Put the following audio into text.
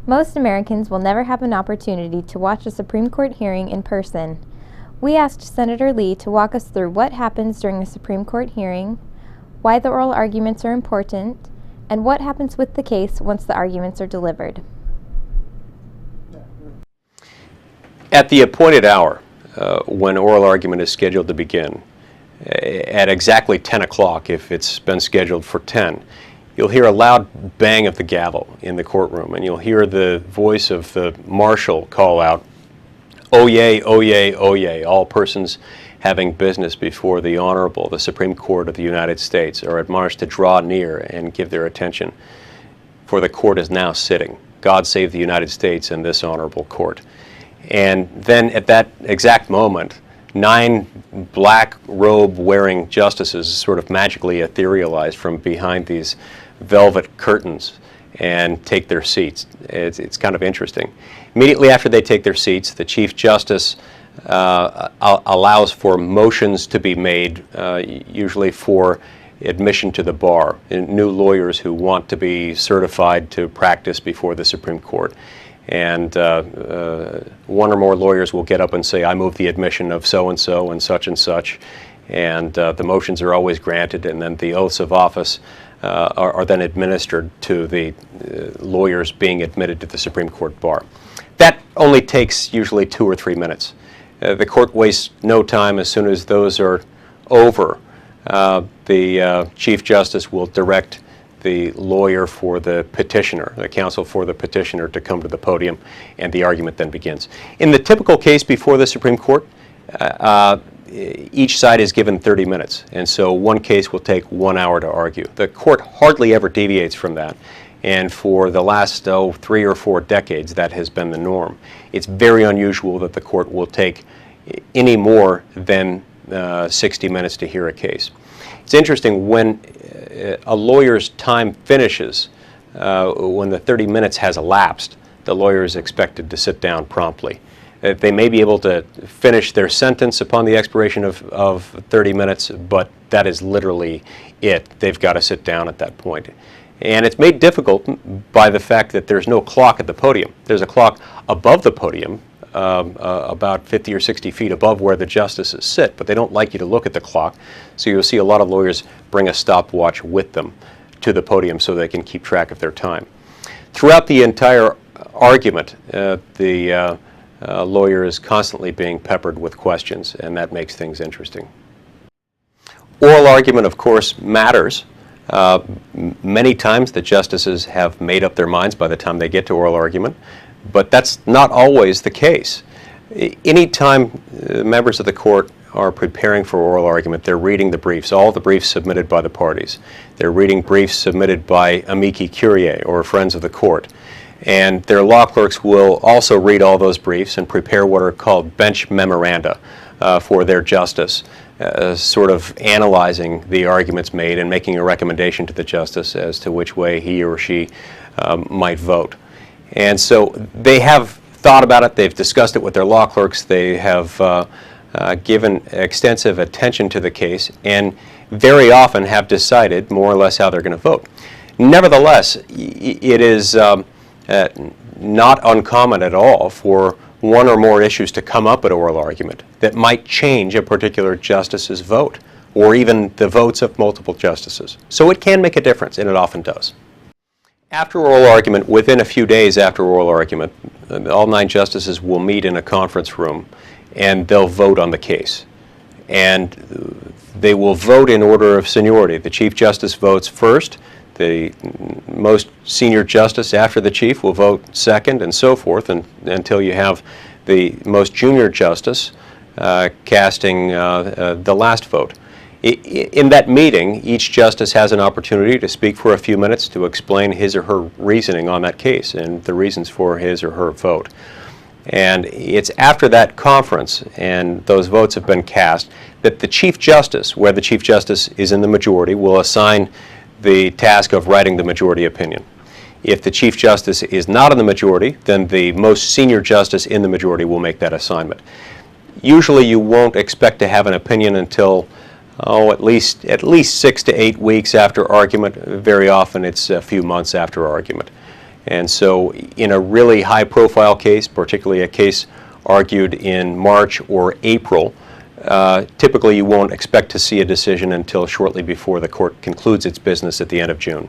Most Americans will never have an opportunity to watch a Supreme Court hearing in person. We asked Senator Lee to walk us through what happens during a Supreme Court hearing, why the oral arguments are important, and what happens with the case once the arguments are delivered. At the appointed hour, when oral argument is scheduled to begin, at exactly 10 o'clock, if it's been scheduled for 10, you'll hear a loud bang of the gavel in the courtroom, and you'll hear the voice of the marshal call out, "Oyez, oyez, oyez." All persons having business before the Honorable, the Supreme Court of the United States, are admonished to draw near and give their attention, for the court is now sitting. God save the United States and this honorable court. And then at that exact moment, 9 black robe wearing justices sort of magically etherealize from behind these velvet curtains and take their seats. It's kind of interesting. Immediately after they take their seats, the Chief Justice allows for motions to be made, usually for admission to the bar, new lawyers who want to be certified to practice before the Supreme Court. And one or more lawyers will get up and say, "I move the admission of so-and-so and such, and the motions are always granted, and then the oaths of office are then administered to the lawyers being admitted to the Supreme Court bar. That only takes usually 2 or 3 minutes. The court wastes no time. As soon as those are over, the Chief Justice will direct the lawyer for the petitioner, the counsel for the petitioner, to come to the podium, and the argument then begins. In the typical case before the Supreme Court, each side is given 30 minutes, and so one case will take 1 hour to argue. The court hardly ever deviates from that, and for the last 3 or 4 decades that has been the norm. It's very unusual that the court will take any more than 60 minutes to hear a case. It's interesting, when a lawyer's time finishes, when the 30 minutes has elapsed, the lawyer is expected to sit down promptly. They may be able to finish their sentence upon the expiration of 30 minutes, but that is literally it. They've got to sit down at that point. And it's made difficult by the fact that there's no clock at the podium. There's a clock above the podium, about 50 or 60 feet above where the justices sit, but they don't like you to look at the clock, so you'll see a lot of lawyers bring a stopwatch with them to the podium so they can keep track of their time. Throughout the entire argument, the lawyer is constantly being peppered with questions, and that makes things interesting. Oral argument, of course, matters. Many times the justices have made up their minds by the time they get to oral argument, but that's not always the case. Anytime members of the court are preparing for oral argument, they're reading the briefs, all the briefs submitted by the parties. They're reading briefs submitted by amici curiae, or friends of the court. And their law clerks will also read all those briefs and prepare what are called bench memoranda for their justice, sort of analyzing the arguments made and making a recommendation to the justice as to which way he or she might vote. And so they have thought about it, they've discussed it with their law clerks, they have given extensive attention to the case, and very often have decided more or less how they're going to vote. Nevertheless, it is not uncommon at all for one or more issues to come up at oral argument that might change a particular justice's vote, or even the votes of multiple justices. So it can make a difference, and it often does. After oral argument, within a few days after oral argument, all 9 justices will meet in a conference room, and they'll vote on the case. And they will vote in order of seniority. The Chief Justice votes first. The most senior justice after the chief will vote second, and so forth, until you have the most junior justice casting the last vote. In that meeting, each justice has an opportunity to speak for a few minutes to explain his or her reasoning on that case and the reasons for his or her vote. And it's after that conference and those votes have been cast that the Chief Justice, where the Chief Justice is in the majority, will assign the task of writing the majority opinion. If the Chief Justice is not in the majority, then the most senior justice in the majority will make that assignment. Usually you won't expect to have an opinion until at least 6 to 8 weeks after argument. Very often it's a few months after argument. And so in a really high-profile case, particularly a case argued in March or April, typically you won't expect to see a decision until shortly before the court concludes its business at the end of June.